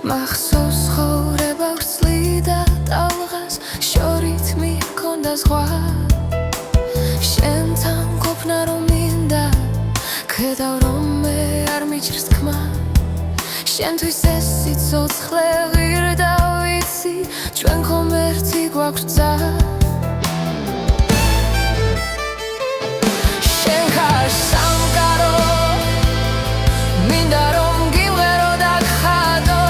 მახსოვს ცხოვრება ვრცლიდა ტალღას შორით მიქონდა ზღვა შენთან ყოფნა რომ მინდა ხედავ რომ მე არ მიჭირს თქმა შენთვის ეს სიცოცხლე ღირდა ვიცი ჩვენ ხომ ერთი გვაქვს გზა შენ ხარ სამყარო მინდა რომ გიმღერო და გხადო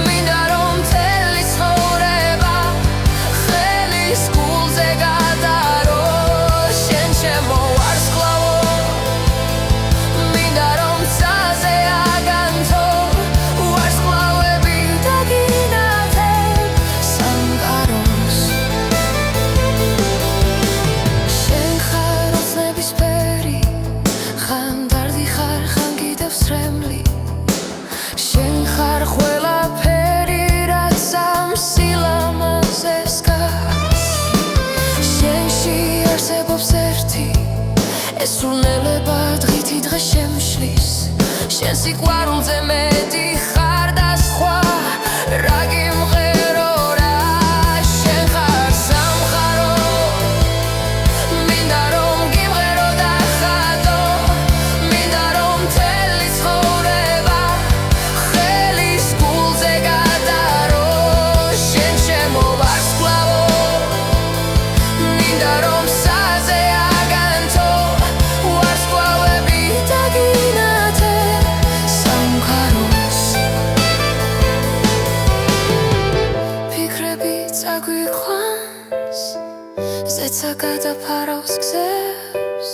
მინდა რომ მთელი ცხოვრება ხელის გულზე გადარო შენ ჩემო ვარსკვლავო მინდა რომ ცაზე აგანთო ვარსკვლავები დაგინათებ სამყაროს შენ ხარ ოცნებისფერი ხან დარდი ხარ ხან კიდევ სრემლი შენ ხარ ყველაფერი რაც ამ სილამაზეს გარს შენში არსებობს ერთი ეს სრულნელება დღითი დღე შემშლის შენ სიყვარულზე მეტი ხარ და სხვა რა გიმღერო რა შენ ხარ სამყარო მინდა რომ გიმღერო და ხადო მინდა რომ მთელი ცხოვრება ხელის გულზე გადარო შენ ჩემო ვარსკვლავო მინდა რომ ცაზე აგანთო ვარსკვლავები დაგინათებ სამყაროს ფიქრები წაგვიყვანს ზეცა გადაფარავს გზებს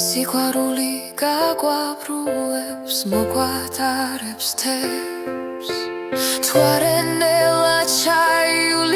სიყვარული გაგვაბრუებს მოგვატარებს თებს თუ არ ენელა ჩაივლი